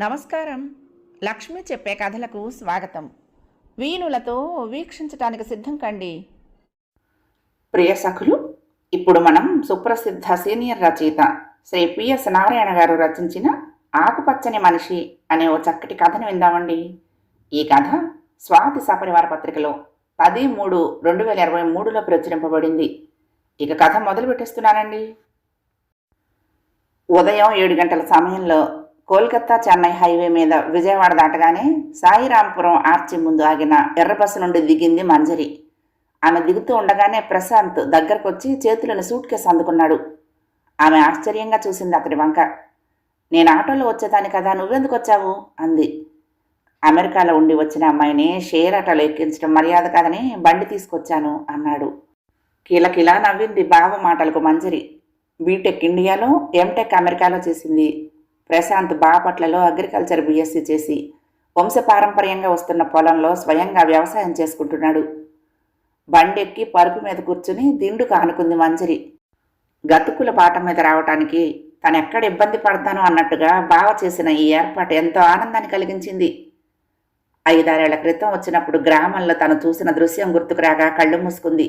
నమస్కారం. లక్ష్మి చెప్పే కథలకు స్వాగతం. వీణులతో వీక్షించటానికి సిద్ధం కండి. ప్రియ సఖులు, ఇప్పుడు మనం సుప్రసిద్ధ సీనియర్ రచయిత శ్రీ పిఎస్ నారాయణ గారు రచించిన ఆకుపచ్చని మనిషి అనే ఓ చక్కటి కథను విందామండి. ఈ కథ స్వాతి సపరివార పత్రికలో 10/3/2023లో ప్రచురింపబడింది. ఇక కథ మొదలు పెట్టేస్తున్నానండి. ఉదయం 7 గంటల సమయంలో కోల్కతా చెన్నై హైవే మీద విజయవాడ దాటగానే సాయిరాంపురం ఆర్చి ముందు ఆగిన ఎర్ర బస్సు నుండి దిగింది మంజరి. ఆమె దిగుతూ ఉండగానే ప్రశాంత్ దగ్గరకు వచ్చి చేతులను సూట్ కేసు అందుకున్నాడు. ఆమె ఆశ్చర్యంగా చూసింది అతడి వంక. నేను ఆటోలో వచ్చేదాన్ని కదా, నువ్వెందుకు వచ్చావు అంది. అమెరికాలో ఉండి వచ్చిన అమ్మాయిని షేర్ ఆటోలో ఎక్కించడం మర్యాద కాదని బండి తీసుకొచ్చాను అన్నాడు. కిలకిలా నవ్వింది బావ మాటలకు మంజరి. బీటెక్ ఇండియాలో, ఎంటెక్ అమెరికాలో చేసింది. ప్రశాంత్ బాపట్లలో అగ్రికల్చర్ బిఎస్సీ చేసి వంశపారంపర్యంగా వస్తున్న పొలంలో స్వయంగా వ్యవసాయం చేసుకుంటున్నాడు. బండెక్కి పరుపు మీద కూర్చుని దిండుకు ఆనుకుంది మంజరి. గతుకుల బాట మీద రావటానికి తనెక్కడ ఇబ్బంది పడతానో అన్నట్టుగా బావ చేసిన ఈ ఏర్పాటు ఎంతో ఆనందాన్ని కలిగించింది. 5-6 ఏళ్ల క్రితం వచ్చినప్పుడు గ్రామంలో తను చూసిన దృశ్యం గుర్తుకు రాగా కళ్ళు మూసుకుంది.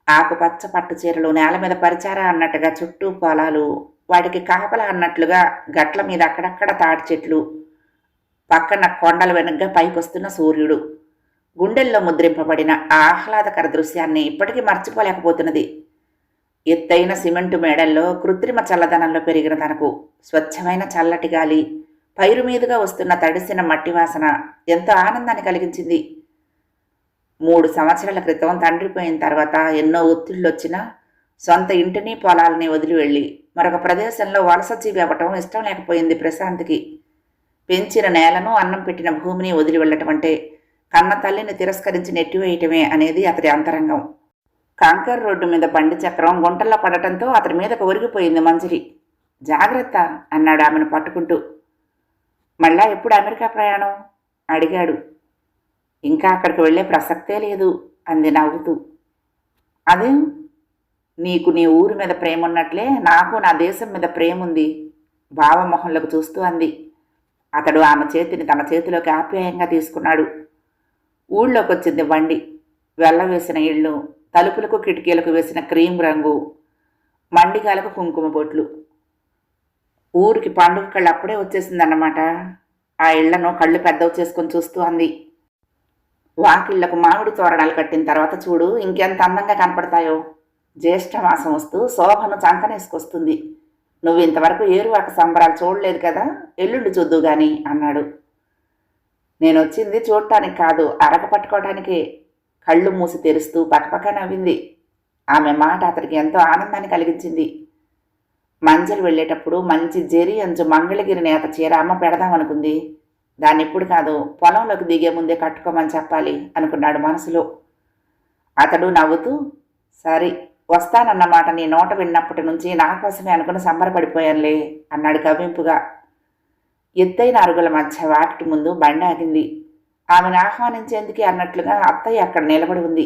ఆకుపచ్చ పట్టు చీరలు నేల మీద పరిచారా అన్నట్టుగా చుట్టూ పొలాలు, వాటికి కాపలా అన్నట్లుగా గట్ల మీద అక్కడక్కడ తాటి చెట్లు, పక్కన కొండల వెనుగ్గా పైకొస్తున్న సూర్యుడు. గుండెల్లో ముద్రింపబడిన ఆ ఆహ్లాదకర దృశ్యాన్ని ఇప్పటికీ మర్చిపోలేకపోతున్నది. ఎత్తైన సిమెంటు మేడల్లో కృత్రిమ చల్లదనంలో పెరిగిన తనకు స్వచ్ఛమైన చల్లటి గాలి, పైరు మీదుగా వస్తున్న తడిసిన మట్టి వాసన ఎంతో ఆనందాన్ని కలిగించింది. 3 సంవత్సరాల క్రితం తండ్రి పోయిన తర్వాత ఎన్నో ఒత్తిళ్ళొచ్చినా సొంత ఇంటిని పొలాలని వదిలి వెళ్ళి మరొక ప్రదేశంలో వలసజీవి అవ్వటం ఇష్టం లేకపోయింది ప్రశాంత్కి. పెంచిన నేలను, అన్నం పెట్టిన భూమిని వదిలి వెళ్ళటం అంటే కన్న తల్లిని తిరస్కరించి నెట్టివేయటమే అనేది అతడి అంతరంగం. కాంకర్ రోడ్డు మీద బండి చక్రం గుంటల్లో పడటంతో అతడి మీదకు ఒరిగిపోయింది మంజరి. జాగ్రత్త అన్నాడు ఆమెను పట్టుకుంటూ. మళ్ళా ఎప్పుడు అమెరికా ప్రయాణం అడిగాడు. ఇంకా అక్కడికి వెళ్ళే ప్రసక్తే లేదు అంది నవ్వుతూ. అదే, నీకు నీ ఊరి మీద ప్రేమ ఉన్నట్లే నాకు నా దేశం మీద ప్రేమ ఉంది బావ మొహంలోకి చూస్తూ అంది. అతడు ఆమె చేతిని తన చేతిలోకి ఆప్యాయంగా తీసుకున్నాడు. ఊళ్ళోకి వచ్చింది బండి. వెళ్ళవేసిన ఇళ్ళు, తలుపులకు కిటికీలకు వేసిన క్రీమ్ రంగు, మండిగాలకు కుంకుమ బొట్లు. ఊరికి పండుగ కళ్ళు అప్పుడే వచ్చేసిందన్నమాట. ఆ ఇళ్లను కళ్ళు పెద్దవి చేసుకొని చూస్తూ అంది. వాకిళ్లకు మామిడి తోరణాలు కట్టిన తర్వాత చూడు ఇంకెంత అందంగా కనపడతాయో. జ్యేష్ఠమాసం వస్తూ శోభను చంకనేసుకొస్తుంది. నువ్వు ఇంతవరకు ఏరువాక సంబరాలు చూడలేదు కదా, ఎల్లుండి చూద్దు గాని అన్నాడు. నేను వచ్చింది చూడటానికి కాదు, అరక పట్టుకోవటానికే. కళ్ళు మూసి తెరుస్తూ పక్కపక్క నవ్వింది. ఆమె మాట అతడికి ఎంతో ఆనందాన్ని కలిగించింది. మంజరి వెళ్ళేటప్పుడు మంచి జెరి అంచు మంగళగిరి నేత చీర అమ్మ పెడదామనుకుంది. దాన్ని ఇప్పుడు కాదు, పొలంలోకి దిగే ముందే కట్టుకోమని చెప్పాలి అనుకున్నాడు మనసులో. అతడు నవ్వుతూ, సరే వస్తానన్నమాట నీ నోట విన్నప్పటి నుంచి నా కోసమే అనుకుని సంబరపడిపోయానులే అన్నాడు కవ్వింపుగా. ఎత్తైన అరుగుల మధ్య వాకిటి ముందు బండి ఆగింది. ఆమెను ఆహ్వానించేందుకే అన్నట్లుగా అత్తయ్య అక్కడ నిలబడి ఉంది.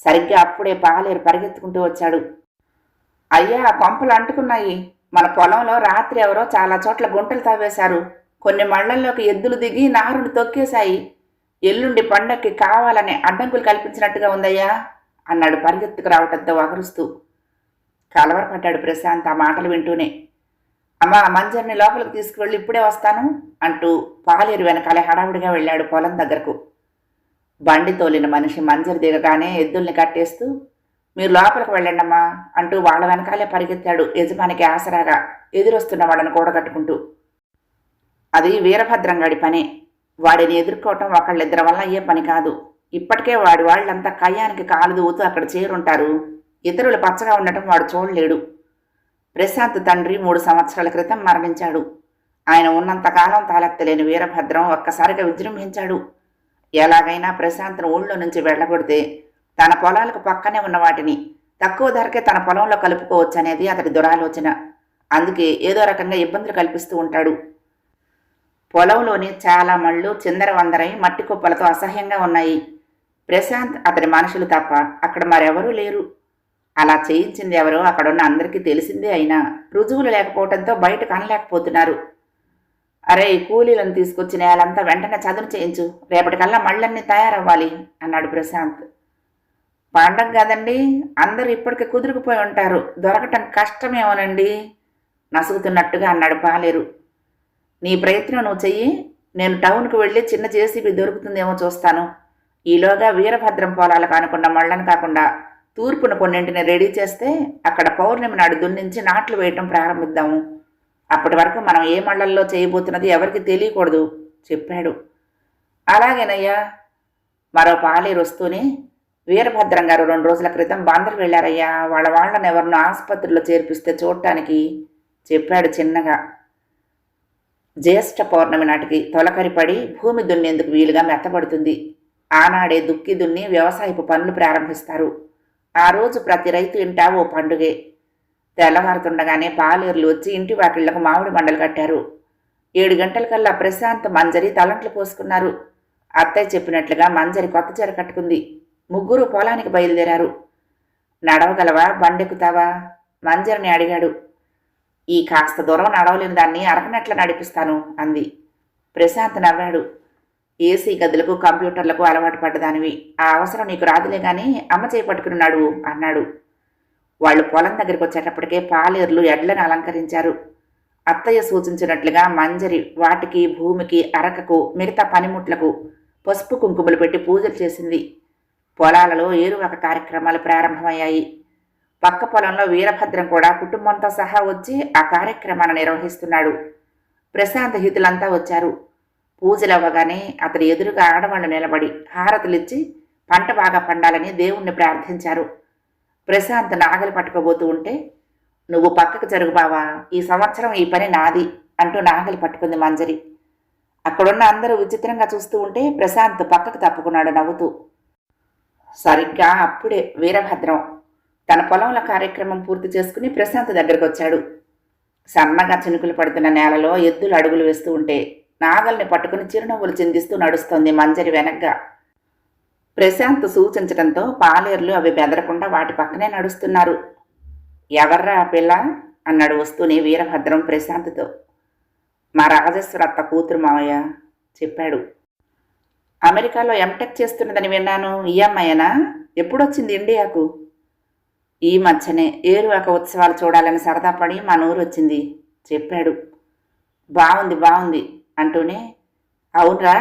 సరిగ్గా అప్పుడే పాలేరు పరిగెత్తుకుంటూ వచ్చాడు. అయ్యా, కొంపలు అంటుకున్నాయి. మన పొలంలో రాత్రి ఎవరో చాలా చోట్ల గుంటలు తవ్వేశారు. కొన్ని మళ్లల్లోకి ఎద్దులు దిగి నారును తొక్కేశాయి. ఎల్లుండి పండక్కి కావాలనే అడ్డంకులు కల్పించినట్టుగా ఉందయ్యా అన్నాడు పరిగెత్తుకు రావటంతో వగరుస్తూ. కలవరపడ్డాడు ప్రశాంత్ ఆ మాటలు వింటూనే. అమ్మా, మంజరిని లోపలికి తీసుకువెళ్ళి ఇప్పుడే వస్తాను అంటూ పాలేరు వెనకాలే హడావుడిగా వెళ్ళాడు పొలం దగ్గరకు. బండి తోలిన మనిషి మంజరి దిగగానే ఎద్దుల్ని కట్టేస్తూ, మీరు లోపలికి వెళ్ళండమ్మా అంటూ వాళ్ళ వెనకాలే పరిగెత్తాడు యజమానికి ఆసరాగా ఎదురొస్తున్న వాళ్ళని కూడగట్టుకుంటూ. అది వీరభద్రంగాడి పనే. వాడిని ఎదుర్కోవటం ఒకళ్ళిద్దరి వల్ల అయ్యే పని కాదు. ఇప్పటికే వాడి వాళ్ళంతా కయ్యానికి కాలు దూవుతూ అక్కడ చేరుంటారు. ఇతరులు పచ్చగా ఉండటం వాడు చూడలేడు. ప్రశాంత్ తండ్రి 3 సంవత్సరాల క్రితం మరణించాడు. ఆయన ఉన్నంతకాలం తాలెత్తలేని వీరభద్రం ఒక్కసారిగా విజృంభించాడు. ఎలాగైనా ప్రశాంత్ను ఊళ్ళో నుంచి వెళ్ళగొడితే తన పొలాలకు పక్కనే ఉన్న వాటిని తక్కువ ధరకే తన పొలంలో కలుపుకోవచ్చు అనేది అతడి దురాలోచన. అందుకే ఏదో రకంగా ఇబ్బందులు కల్పిస్తూ ఉంటాడు. పొలంలోని చాలా మళ్ళు చిందరవందరై మట్టి కుప్పలతో అసహ్యంగా ఉన్నాయి. ప్రశాంత్ అతని మనుషులు తప్ప అక్కడ మరెవరూ లేరు. అలా చేయించింది ఎవరో అక్కడున్న అందరికీ తెలిసిందే అయినా రుజువులు లేకపోవడంతో బయటకు అనలేకపోతున్నారు. అరే కూలీలను తీసుకొచ్చి నేలంతా వెంటనే చదును చేయించు, రేపటికల్లా మళ్ళన్నీ తయారవ్వాలి అన్నాడు ప్రశాంత్. పండగ కదండి, అందరూ ఇప్పటికే కుదురుకుపోయి ఉంటారు, దొరకటం కష్టమేమోనండి నసుగుతున్నట్టుగా అన్నాడు పాలేరు. నీ ప్రయత్నం నువ్వు చెయ్యి, నేను టౌన్కు వెళ్ళి చిన్న జేసీబీ దొరుకుతుందేమో చూస్తాను. ఈలోగా వీరభద్రం పొలాలకు అనుకున్న మళ్ళను కాకుండా తూర్పున కొన్నింటిని రెడీ చేస్తే అక్కడ పౌర్ణమి నాడు దున్నించి నాట్లు వేయటం ప్రారంభిద్దాము. అప్పటి వరకు మనం ఏ మళ్ళల్లో చేయబోతున్నది ఎవరికి తెలియకూడదు చెప్పాడు. అలాగేనయ్యా. మరో పాలేరు వస్తూనే, వీరభద్రం గారు 2 రోజుల క్రితం బందరు వెళ్ళారయ్యా, వాళ్ళని ఎవరినో ఆసుపత్రిలో చేర్పిస్తే చూడటానికి చెప్పాడు చిన్నగా. జ్యేష్ఠ పౌర్ణమి నాటికి తొలకరిపడి భూమి దున్నేందుకు వీలుగా మెత్తబడుతుంది. ఆనాడే దుక్కి దున్ని వ్యవసాయపు పనులు ప్రారంభిస్తారు. ఆ రోజు ప్రతి రైతు ఇంటా ఓ పండుగే. తెల్లవారుతుండగానే పాలేర్లు వచ్చి ఇంటి వాకిళ్లకు మామిడి మండలు కట్టారు. 7 గంటలకల్లా ప్రశాంత్ మంజరి తలంట్లు పోసుకున్నారు. అత్తయ్య చెప్పినట్లుగా మంజరి కొత్త చీర కట్టుకుంది. ముగ్గురు పొలానికి బయలుదేరారు. నడవగలవా, బండెక్కుతావా మంజరిని అడిగాడు. ఈ కాస్త దూరం నడవలేని దాన్ని అరకనట్లు నడిపిస్తాను అంది. ప్రశాంత్ నవ్వాడు. ఏసీ గదులకు కంప్యూటర్లకు అలవాటు పడ్డదానివి, ఆ అవసరం నీకు రాదులే గాని అమ్మ చేపట్టుకున్నాడు అన్నాడు. వాళ్ళు పొలం దగ్గరికి వచ్చేటప్పటికే పాలేర్లు ఎడ్లను అలంకరించారు. అత్తయ్య సూచించినట్లుగా మంజరి వాటికి, భూమికి, అరకకు, మిగతా పనిముట్లకు పసుపు కుంకుమలు పెట్టి పూజలు చేసింది. పొలాలలో ఏరువాక కార్యక్రమాలు ప్రారంభమయ్యాయి. పక్క పొలంలో వీరభద్రం కూడా కుటుంబంతో సహా వచ్చి ఆ కార్యక్రమాన్ని నిర్వహిస్తున్నాడు. ప్రశాంత్ హితులంతా వచ్చారు. పూజలు అవ్వగానే అతడి ఎదురుగా ఆడవాళ్లు నిలబడి హారతులిచ్చి పంట బాగా పండాలని దేవుణ్ణి ప్రార్థించారు. ప్రశాంత్ నాగలి పట్టుకోబోతూ ఉంటే, నువ్వు పక్కకు జరుగు బావా, ఈ సంవత్సరం ఈ పని నాది అంటూ నాగలి పట్టుకుంది మంజరి. అక్కడున్న అందరూ విచిత్రంగా చూస్తూ ఉంటే ప్రశాంత్ పక్కకు తప్పుకున్నాడు నవ్వుతూ. సరిగ్గా అప్పుడే వీరభద్రం తన పొలంలో కార్యక్రమం పూర్తి చేసుకుని ప్రశాంత్ దగ్గరకు వచ్చాడు. సన్నగా చినుకులు పడుతున్న నేలలో ఎద్దులు అడుగులు వేస్తూ ఉంటే నాగల్ని పట్టుకుని చిరునవ్వులు చిందిస్తూ నడుస్తోంది మంజరి వెనగ్గా. ప్రశాంత్ సూచించడంతో పాలేర్లు అవి బెదరకుండా వాటి పక్కనే నడుస్తున్నారు. ఎవర్రా ఆ పిల్ల అన్నాడు వస్తూనే వీరభద్రం ప్రశాంత్తో. మా రాజేశ్వర అత్త కూతురు మావయ్య చెప్పాడు. అమెరికాలో ఎంటెక్ చేస్తున్నదని విన్నాను, ఈ అమ్మాయేనా? ఎప్పుడొచ్చింది ఇండియాకు? ఈ మధ్యనే ఏరువాక ఉత్సవాలు చూడాలని సరదా పడి మా నూరు వచ్చింది చెప్పాడు. బాగుంది అంటూనే, అవునరా,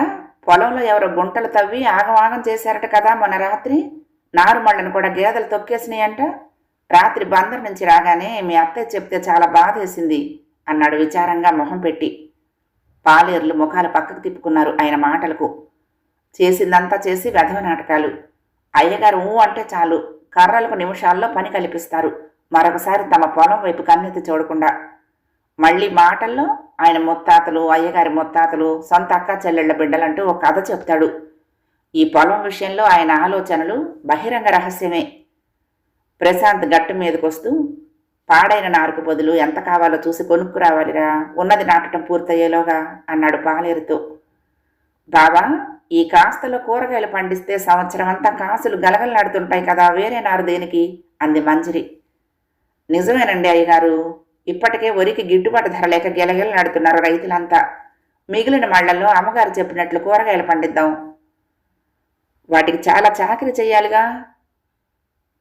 పొలంలో ఎవరో గుంటలు తవ్వి ఆగం చేశారట కదా మొన్న రాత్రి. నారుమళ్ళను కూడా గేదెలు తొక్కేసినాయంట. రాత్రి బందర్ నుంచి రాగానే మీ అత్తయ్య చెప్తే చాలా బాధేసింది అన్నాడు విచారంగా మొహం పెట్టి. పాలేర్లు ముఖాలు పక్కకు తిప్పుకున్నారు ఆయన మాటలకు. చేసిందంతా చేసి వెధవ నాటకాలు. అయ్యగారు ఊ అంటే చాలు, కర్రలకు నిమిషాల్లో పని కల్పిస్తారు. మరొకసారి తమ పొలం వైపు కన్నెత్తి చూడకుండా. మళ్ళీ మాటల్లో ఆయన ముత్తాతలు, అయ్యగారి ముత్తాతలు, సొంత అక్క చెల్లెళ్ల బిడ్డలంటూ ఒక కథ చెప్తాడు. ఈ పొలం విషయంలో ఆయన ఆలోచనలు బహిరంగ రహస్యమే. ప్రశాంత్ గట్టు మీదకొస్తూ, పాడైన నారుకు బదులు ఎంత కావాలో చూసి కొనుక్కురావాలిరా, ఉన్నది నాటడం పూర్తయ్యేలోగా అన్నాడు పాలేరుతో. బాబా, ఈ కాస్తలో కూరగాయలు పండిస్తే సంవత్సరం అంతా కాసులు గలగలలాడుతుంటాయి కదా, వేరే నారు దేనికి అంది మంజరి. నిజమేనండి అయ్యగారు, ఇప్పటికే వరికి గిట్టుబాటు ధర లేక గెలగెలలాడుతున్నారు రైతులంతా. మిగిలిన మళ్లల్లో అమ్మగారు చెప్పినట్లు కూరగాయలు పండిద్దాం. వాటికి చాలా చాకరీ చెయ్యాలిగా.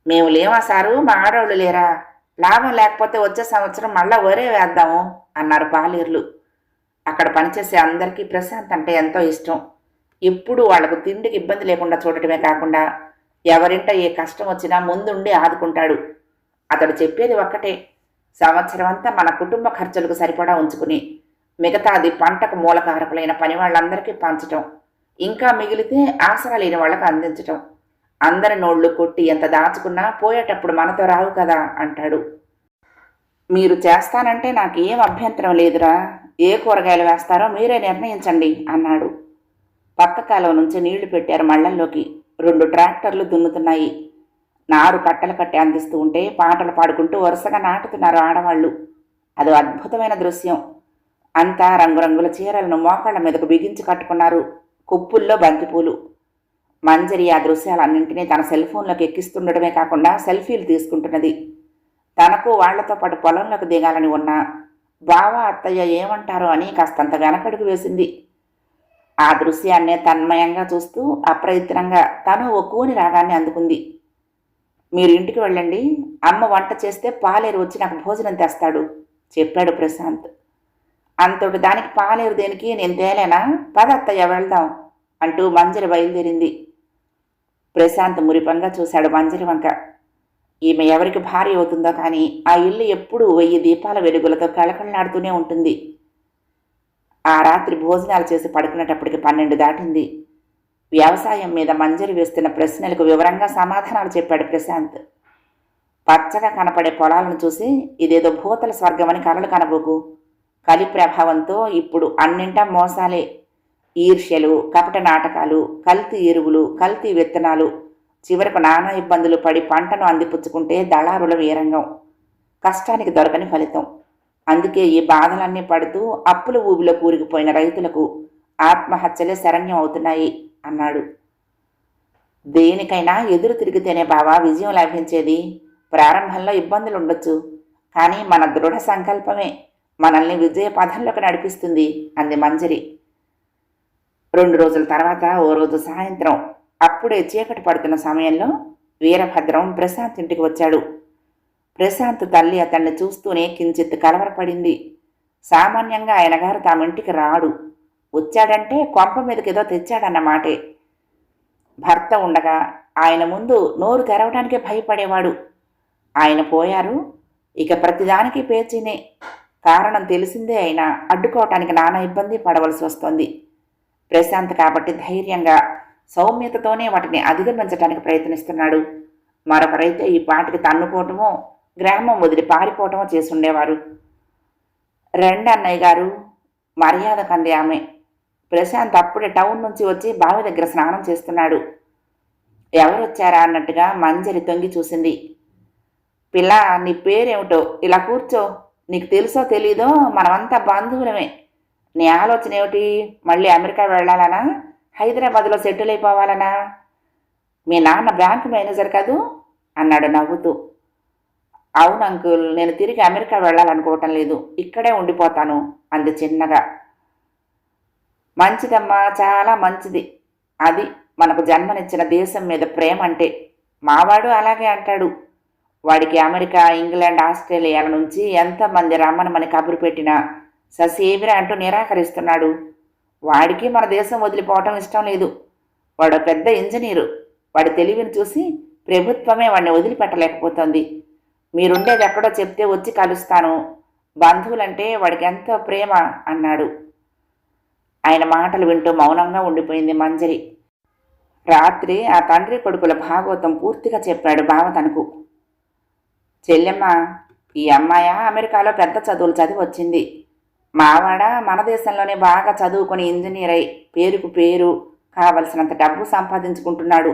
మేము లేవా సారు, మా ఆడవాళ్ళు లేరా? లాభం లేకపోతే వచ్చే సంవత్సరం మళ్ళా వరే వేద్దాము అన్నారు పాలేర్లు. అక్కడ పనిచేసే అందరికీ ప్రశాంత్ అంటే ఎంతో ఇష్టం. ఎప్పుడూ వాళ్లకు తిండికి ఇబ్బంది లేకుండా చూడటమే కాకుండా ఎవరింట ఏ కష్టం వచ్చినా ముందుండి ఆదుకుంటాడు. అతడు చెప్పేది ఒక్కటే, సంవత్సరం అంతా మన కుటుంబ ఖర్చులకు సరిపడా ఉంచుకుని మిగతాది పంటకు మూలకారకులైన పని వాళ్ళందరికీ పంచటం, ఇంకా మిగిలితే ఆసరా లేని వాళ్లకు అందించటం. అందరి నోళ్లు కొట్టి ఎంత దాచుకున్నా పోయేటప్పుడు మనతో రావు కదా అంటాడు. మీరు చేస్తానంటే నాకేం అభ్యంతరం లేదురా, ఏ కూరగాయలు వేస్తారో మీరే నిర్ణయించండి అన్నాడు. పక్క కాలువ నుంచి నీళ్లు పెట్టారు మళ్లల్లోకి. 2 ట్రాక్టర్లు దున్నుతున్నాయి. నారు కట్టలు కట్టి అందిస్తూ ఉంటే పాటలు పాడుకుంటూ వరుసగా నాటుతున్నారు ఆడవాళ్లు. అదో అద్భుతమైన దృశ్యం. అంతా రంగురంగుల చీరలను మోకాళ్ల మీదకు బిగించి కట్టుకున్నారు. కుప్పుల్లో బంతిపూలు. మంజరి ఆ దృశ్యాలన్నింటినీ తన సెల్ ఫోన్లోకి ఎక్కిస్తుండడమే కాకుండా సెల్ఫీలు తీసుకుంటున్నది. తనకు వాళ్లతో పాటు పొలంలోకి దిగాలని ఉన్నా బావ అత్తయ్య ఏమంటారో అని కాస్తంత వెనకడుగు వేసింది. ఆ దృశ్యాన్నే తన్మయంగా చూస్తూ అప్రయత్నంగా తను ఓ కూని రాగాన్ని అందుకుంది. మీరు ఇంటికి వెళ్ళండి, అమ్మ వంట చేస్తే పాలేరు వచ్చి నాకు భోజనం తెస్తాడు చెప్పాడు ప్రశాంత్. అంతటి దానికి పాలేరు దేనికి, నేను తేలేనా, పద అత్తయ్య వెళ్దాం అంటూ మంజరి బయలుదేరింది. ప్రశాంత్ మురిపంగా చూశాడు మంజరి వంక. ఈమె ఎవరికి భార్య అవుతుందో కానీ ఆ ఇల్లు ఎప్పుడూ 1000 దీపాల వెలుగులతో కళకళలాడుతూనే ఉంటుంది. ఆ రాత్రి భోజనాలు చేసి పడుకునేటప్పటికి 12 దాటింది. వ్యవసాయం మీద మంజరి వేస్తున్న ప్రశ్నలకు వివరంగా సమాధానాలు చెప్పాడు ప్రశాంత్. పచ్చగా కనపడే పొలాలను చూసి ఇదేదో భూతల స్వర్గమని కలలు కనబోకు. కలి ప్రభావంతో ఇప్పుడు అన్నింటా మోసాలే. ఈర్ష్యలు, కపట నాటకాలు, కల్తీ ఎరువులు, కల్తీ విత్తనాలు, చివరకు నానా ఇబ్బందులు పడి పంటను అందిపుచ్చుకుంటే దళారుల వీరంగం. కష్టానికి దొరకని ఫలితం. అందుకే ఈ బాధలన్నీ పడుతూ అప్పుల ఊబిలో కూరుకుపోయిన రైతులకు ఆత్మహత్యలే శరణ్యం అవుతున్నాయి అన్నాడు. దేనికైనా ఎదురు తిరిగితేనే బావా విజయం లభించేది. ప్రారంభంలో ఇబ్బందులు ఉండొచ్చు, కానీ మన దృఢ సంకల్పమే మనల్ని విజయ పథంలోకి నడిపిస్తుంది అంది మంజరి. 2 రోజుల తర్వాత ఓ రోజు సాయంత్రం అప్పుడే చీకటి పడుతున్న సమయంలో వీరభద్రం ప్రశాంత్ ఇంటికి వచ్చాడు. ప్రశాంత్ తల్లి అతన్ని చూస్తూనే కించిత్ కలవరపడింది. సామాన్యంగా ఆయన గారు తమింటికి రాడు, వచ్చాడంటే కొంప మీదకేదో తెచ్చాడన్నమాటే. భర్త ఉండగా ఆయన ముందు నోరు తెరవడానికే భయపడేవాడు. ఆయన పోయారు, ఇక ప్రతిదానికి పేచీనే. కారణం తెలిసిందే అయినా అడ్డుకోవటానికి నానా ఇబ్బంది పడవలసి వస్తోంది. ప్రశాంత్ కాబట్టి ధైర్యంగా సౌమ్యతతోనే వాటిని అధిగమించడానికి ప్రయత్నిస్తున్నాడు. మరొకరైతే ఈ పాటికి తన్నుకోవటమో గ్రామం వదిలి పారిపోవటమో చేసుండేవారు. అన్నయ్య గారు మర్యాద కంది ఆమె. ప్రశాంత్ అప్పుడే టౌన్ నుంచి వచ్చి బావి దగ్గర స్నానం చేస్తున్నాడు. ఎవరొచ్చారా అన్నట్టుగా మంజరి తొంగి చూసింది. పిల్ల, నీ పేరేమిటో, ఇలా కూర్చో. నీకు తెలుసో తెలీదో మనమంతా బంధువులమే. నీ ఆలోచన ఏమిటి? మళ్ళీ అమెరికా వెళ్ళాలనా, హైదరాబాద్లో సెటిల్ అయిపోవాలనా? మీ నాన్న బ్యాంకు మేనేజర్ కదూ అన్నాడు నవ్వుతూ. అవును అంకుల్, నేను తిరిగి అమెరికా వెళ్ళాలనుకోవటం లేదు, ఇక్కడే ఉండిపోతాను అంది చిన్నగా. మంచిదమ్మా, చాలా మంచిది. అది మనకు జన్మనిచ్చిన దేశం మీద ప్రేమ అంటే. మావాడు అలాగే అంటాడు. వాడికి అమెరికా, ఇంగ్లాండ్, ఆస్ట్రేలియాల నుంచి ఎంతమంది రమ్మనమని కబురు పెట్టినా ససేమిరా అంటూ నిరాకరిస్తున్నాడు. వాడికి మన దేశం వదిలిపోవటం ఇష్టం లేదు. వాడు పెద్ద ఇంజనీరు. వాడి తెలివిని చూసి ప్రభుత్వమే వాడిని వదిలిపెట్టలేకపోతుంది. మీరుండేది ఎక్కడో చెప్తే వచ్చి కలుస్తాను. బంధువులంటే వాడికి ఎంతో ప్రేమ అన్నాడు. ఆయన మాటలు వింటూ మౌనంగా ఉండిపోయింది మంజరి. రాత్రి ఆ తండ్రి కొడుకుల భాగవతం పూర్తిగా చెప్పాడు బావ తనకు. చెల్లెమ్మ, ఈ అమ్మాయ అమెరికాలో పెద్ద చదువులు చదివి వచ్చింది. మావాడ మన దేశంలోనే బాగా చదువుకొని ఇంజనీర్ అయి పేరుకు పేరు, కావలసినంత డబ్బు సంపాదించుకుంటున్నాడు.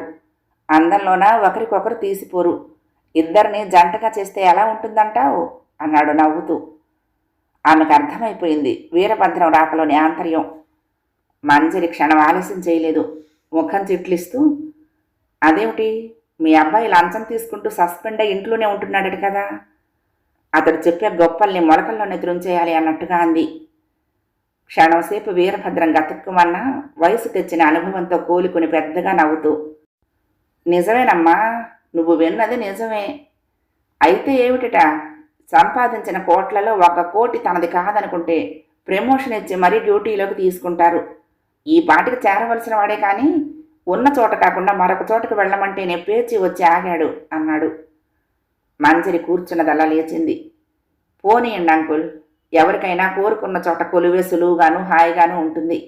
అందంలోన ఒకరికొకరు తీసిపోరు. ఇద్దరిని జంటగా చేస్తే ఎలా ఉంటుందంటావు అన్నాడు నవ్వుతూ. ఆమెకు అర్థమైపోయింది వీరభద్రం రాకలోని ఆంతర్యం. మంజరి క్షణం ఆలస్యం చేయలేదు. ముఖం చిట్లిస్తూ, అదేమిటి, మీ అబ్బాయి లంచం తీసుకుంటూ సస్పెండ్ అయి ఇంట్లోనే ఉంటున్నాడట కదా, అతడు చెప్పే గొప్పల్ని మొలకల్లోనే త్రుంచేయాలి అన్నట్టుగా అంది. క్షణంసేపు వీరభద్రం గతుక్కుమన్నా వయసు తెచ్చిన అనుభవంతో కూలుకుని పెద్దగా నవ్వుతూ, నిజమేనమ్మా, నువ్వు విన్నది నిజమే. అయితే ఏమిటట, సంపాదించిన కోట్లలో 1 కోటి తనది కాదనుకుంటే ప్రమోషన్ ఇచ్చి మరీ డ్యూటీలోకి తీసుకుంటారు. ఈ పాటికి చేరవలసిన వాడే కానీ ఉన్న చోట కాకుండా మరొక చోటకు వెళ్ళమంటేనే పేచి వచ్చి ఆగాడు అన్నాడు. మంజరి కూర్చున్నదల్లా లేచింది. పోనీయండి అంకుల్, ఎవరికైనా కోరుకున్న చోట కొలువే సులువుగాను హాయిగాను ఉంటుంది.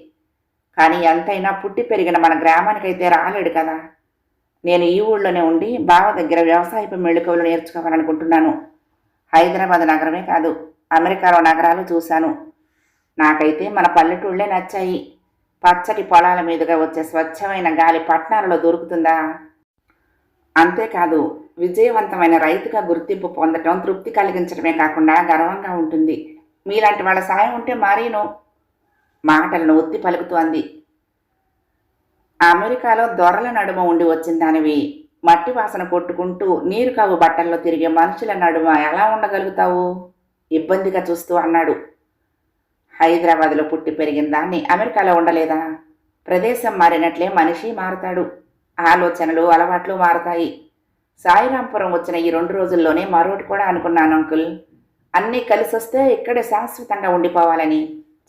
కానీ ఎంతైనా పుట్టి పెరిగిన మన గ్రామానికైతే రాలేడు కదా. నేను ఈ ఊళ్ళోనే ఉండి బావ దగ్గర వ్యవసాయపు మెళుకువలు నేర్చుకోవాలనుకుంటున్నాను. హైదరాబాద్ నగరమే కాదు, అమెరికాలో నగరాలు చూశాను. నాకైతే మన పల్లెటూళ్ళే నచ్చాయి. పచ్చటి పొలాల మీదుగా వచ్చే స్వచ్ఛమైన గాలి పట్టణాలలో దొరుకుతుందా? అంతేకాదు, విజయవంతమైన రైతుగా గుర్తింపు పొందటం తృప్తి కలిగించడమే కాకుండా గర్వంగా ఉంటుంది. మీలాంటి వాళ్ళ సాయం ఉంటే మరీను మాటలను ఒత్తి పలుకుతూ అంది. అమెరికాలో దొరల నడుమ ఉండి వచ్చిందానివి మట్టి వాసన కొట్టుకుంటూ నీరు కావు బట్టల్లో తిరిగే మనుషుల నడుమ ఎలా ఉండగలుగుతావు? ఇబ్బందిగా చూస్తూ అన్నాడు. హైదరాబాద్లో పుట్టి పెరిగిన దాన్ని అమెరికాలో ఉండలేదా? ప్రదేశం మారినట్లే మనిషి మారతాడు, ఆలోచనలు అలవాట్లు మారతాయి. సాయిరాంపురం వచ్చిన ఈ 2 రోజుల్లోనే మరొకటి కూడా అనుకున్నాను అంకుల్. అన్నీ కలిసొస్తే ఇక్కడే శాశ్వతంగా ఉండిపోవాలని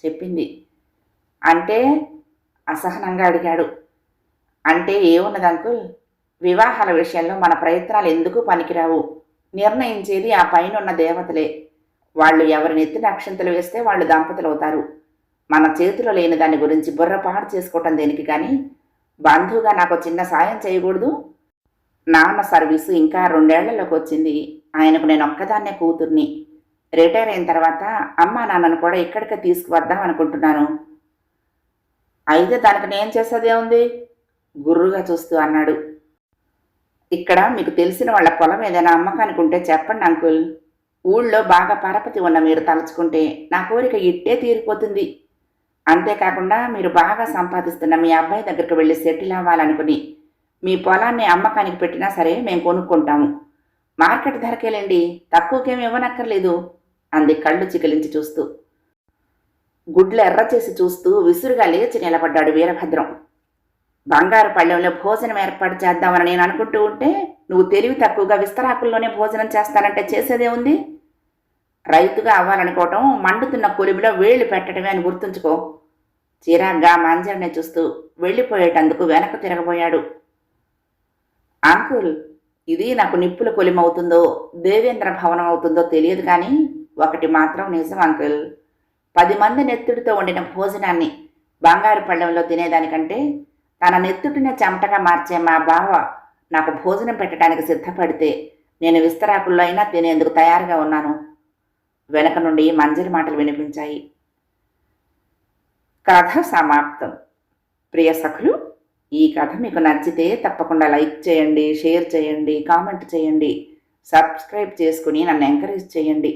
చెప్పింది. అంటే అసహనంగా అడిగాడు. అంటే ఏమున్నది అంకుల్, వివాహాల విషయంలో మన ప్రయత్నాలు ఎందుకు పనికిరావు. నిర్ణయించేది ఆ పైనున్న దేవతలే. వాళ్ళు ఎవరిని ఎత్తిన అక్షంతలు వేస్తే వాళ్ళు దంపతులు అవుతారు. మన చేతిలో లేని దాని గురించి బుర్రపాటు చేసుకోవటం దేనికి? కానీ బంధువుగా నాకు చిన్న సాయం చేయకూడదు? నాన్న సర్వీసు ఇంకా 2 ఏళ్లలోకి వచ్చింది. ఆయనకు నేను ఒక్కదాన్నే కూతుర్ని. రిటైర్ అయిన తర్వాత అమ్మా నాన్నను కూడా ఇక్కడికి తీసుకువద్దాం అనుకుంటున్నాను. అయితే దానికి నేను చేసేదే ఉంది? గుర్రుగా చూస్తూ అన్నాడు. ఇక్కడ మీకు తెలిసిన వాళ్ళ పొలం ఏదైనా అమ్మకానికి ఉంటే చెప్పండి అంకుల్. ఊళ్ళో బాగా పరపతి ఉన్న మీరు తలుచుకుంటే నా కోరిక ఇట్టే తీరిపోతుంది. అంతేకాకుండా మీరు బాగా సంపాదిస్తున్న మీ అబ్బాయి దగ్గరికి వెళ్ళి సెటిల్ అవ్వాలనుకుని మీ పొలాన్ని అమ్మకానికి పెట్టినా సరే మేము కొనుక్కుంటాము. మార్కెట్ ధరకేలేండి, తక్కువకేమి ఇవ్వనక్కర్లేదు అంది కళ్ళు చికిలించి చూస్తూ. గుడ్లు ఎర్ర చేసి చూస్తూ విసురుగా లేచి నిలబడ్డాడు వీరభద్రం. బంగారు పళ్ళెంలో భోజనం ఏర్పాటు చేద్దామని నేను అనుకుంటూ ఉంటే నువ్వు తెలివి తక్కువగా విస్తరాకుల్లోనే భోజనం చేస్తానంటే చేసేదే ఉంది? రైతుగా అవ్వాలనుకోవటం మండుతున్న కొలిమిలో వేళ్లు పెట్టడమే అని గుర్తుంచుకో. చిరాగ్గా మంజరిని చూస్తూ వెళ్ళిపోయేటందుకు వెనక్కు తిరగబోయాడు. అంకుల్, ఇది నాకు నిప్పుల కొలిమవుతుందో దేవేంద్ర భవనం అవుతుందో తెలియదు, కానీ ఒకటి మాత్రం నిజం అంకుల్. 10 మంది నెత్తుడితో వండిన భోజనాన్ని బంగారు పళ్ళెంలో తినేదానికంటే తన నెత్తుటినే చెమటగా మార్చే మా బావ నాకు భోజనం పెట్టడానికి సిద్ధపడితే నేను విస్తరాకుల్లో అయినా తినేందుకు తయారుగా ఉన్నాను. వెనక నుండి మంజరి మాటలు వినిపించాయి. కథ సమాప్తం. ప్రియ సఖులు, ఈ కథ మీకు నచ్చితే తప్పకుండా లైక్ చేయండి, షేర్ చేయండి, కామెంట్ చేయండి, సబ్స్క్రైబ్ చేసుకుని నన్ను ఎంకరేజ్ చేయండి.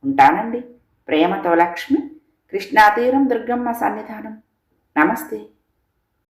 ఉంటానండి. ప్రేమతో లక్ష్మి, కృష్ణాతీరం దుర్గమ్మ సన్నిధానం. నమస్తే.